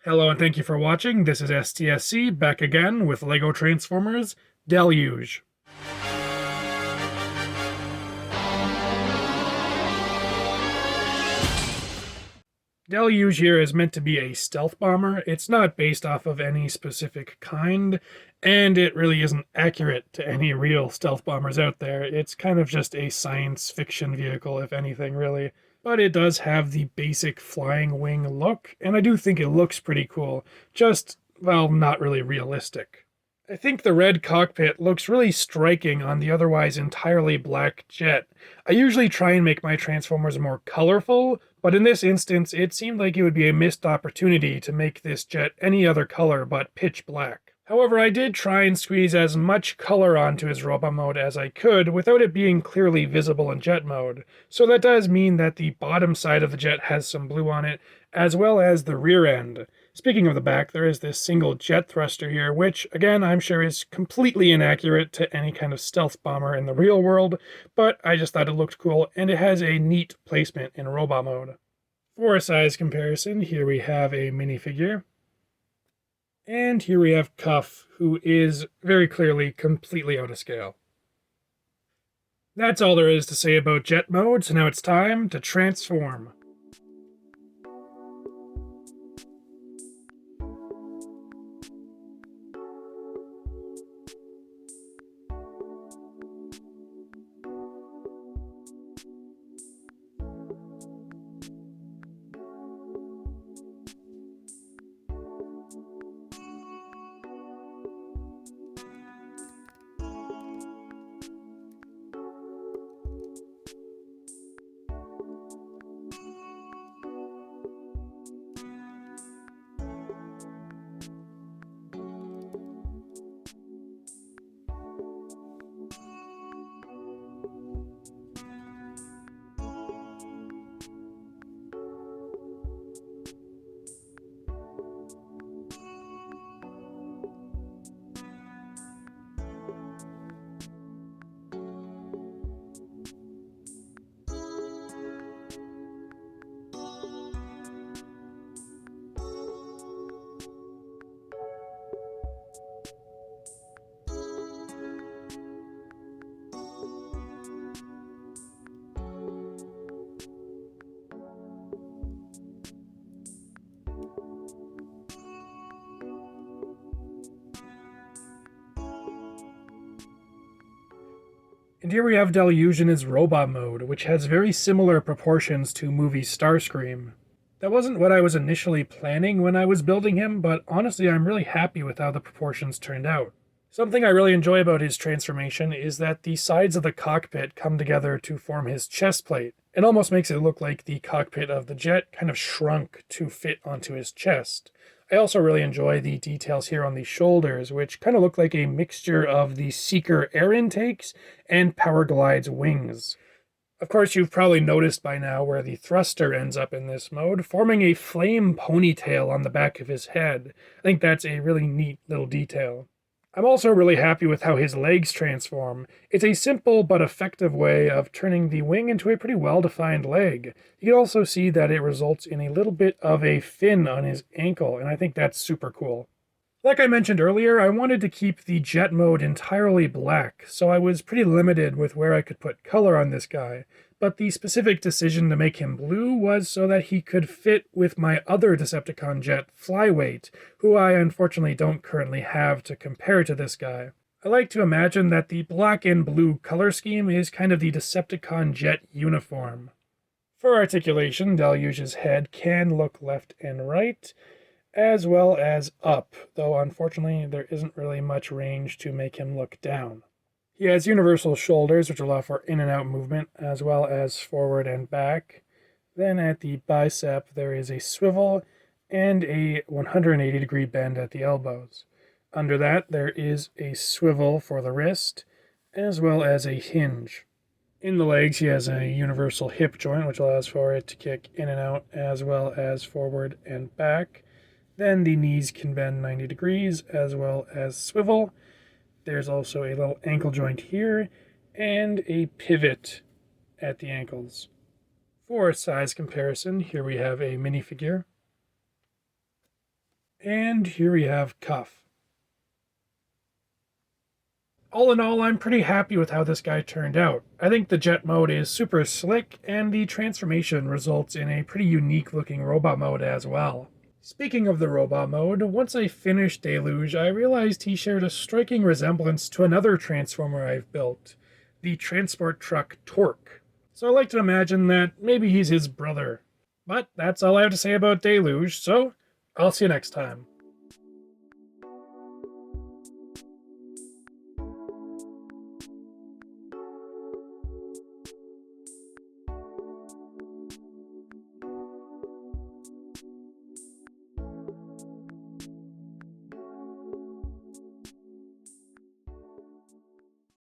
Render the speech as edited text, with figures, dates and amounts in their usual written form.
Hello and thank you for watching. This is STSC back again with LEGO Transformers Deluge. Deluge here is meant to be a stealth bomber. It's not based off of any specific kind, and it really isn't accurate to any real stealth bombers out there. It's kind of just a science fiction vehicle, if anything, really. But it does have the basic flying wing look, and I do think it looks pretty cool. Just, well, not really realistic. I think the red cockpit looks really striking on the otherwise entirely black jet. I usually try and make my Transformers more colorful, but in this instance it seemed like it would be a missed opportunity to make this jet any other color but pitch black. However, I did try and squeeze as much color onto his robot mode as I could without it being clearly visible in jet mode. So that does mean that the bottom side of the jet has some blue on it, as well as the rear end. Speaking of the back, there is this single jet thruster here, which, again, I'm sure is completely inaccurate to any kind of stealth bomber in the real world, but I just thought it looked cool, and it has a neat placement in robot mode. For a size comparison, here we have a minifigure. And here we have Cuff, who is very clearly completely out of scale. That's all there is to say about jet mode, so now it's time to transform. And here we have Deluge in his robot mode, which has very similar proportions to movie Starscream. That wasn't what I was initially planning when I was building him, but honestly I'm really happy with how the proportions turned out. Something I really enjoy about his transformation is that the sides of the cockpit come together to form his chest plate. It almost makes it look like the cockpit of the jet kind of shrunk to fit onto his chest. I also really enjoy the details here on the shoulders, which kind of look like a mixture of the Seeker air intakes and Power Glide's wings. Of course, you've probably noticed by now where the thruster ends up in this mode, forming a flame ponytail on the back of his head. I think that's a really neat little detail. I'm also really happy with how his legs transform. It's a simple but effective way of turning the wing into a pretty well-defined leg. You can also see that it results in a little bit of a fin on his ankle, and I think that's super cool. Like I mentioned earlier, I wanted to keep the jet mode entirely black, so I was pretty limited with where I could put color on this guy. But the specific decision to make him blue was so that he could fit with my other Decepticon jet, Flyweight, who I unfortunately don't currently have to compare to this guy. I like to imagine that the black and blue color scheme is kind of the Decepticon jet uniform. For articulation, Deluge's head can look left and right, as well as up, though unfortunately there isn't really much range to make him look down. He has universal shoulders, which allow for in and out movement, as well as forward and back. Then at the bicep, there is a swivel and a 180-degree bend at the elbows. Under that, there is a swivel for the wrist, as well as a hinge. In the legs, he has a universal hip joint, which allows for it to kick in and out, as well as forward and back. Then the knees can bend 90 degrees, as well as swivel. There's also a little ankle joint here, and a pivot at the ankles. For size comparison, here we have a minifigure. And here we have Cuff. All in all, I'm pretty happy with how this guy turned out. I think the jet mode is super slick, and the transformation results in a pretty unique looking robot mode as well. Speaking of the robot mode, once I finished Deluge, I realized he shared a striking resemblance to another Transformer I've built, the transport truck Torque. So I like to imagine that maybe he's his brother. But that's all I have to say about Deluge, so I'll see you next time.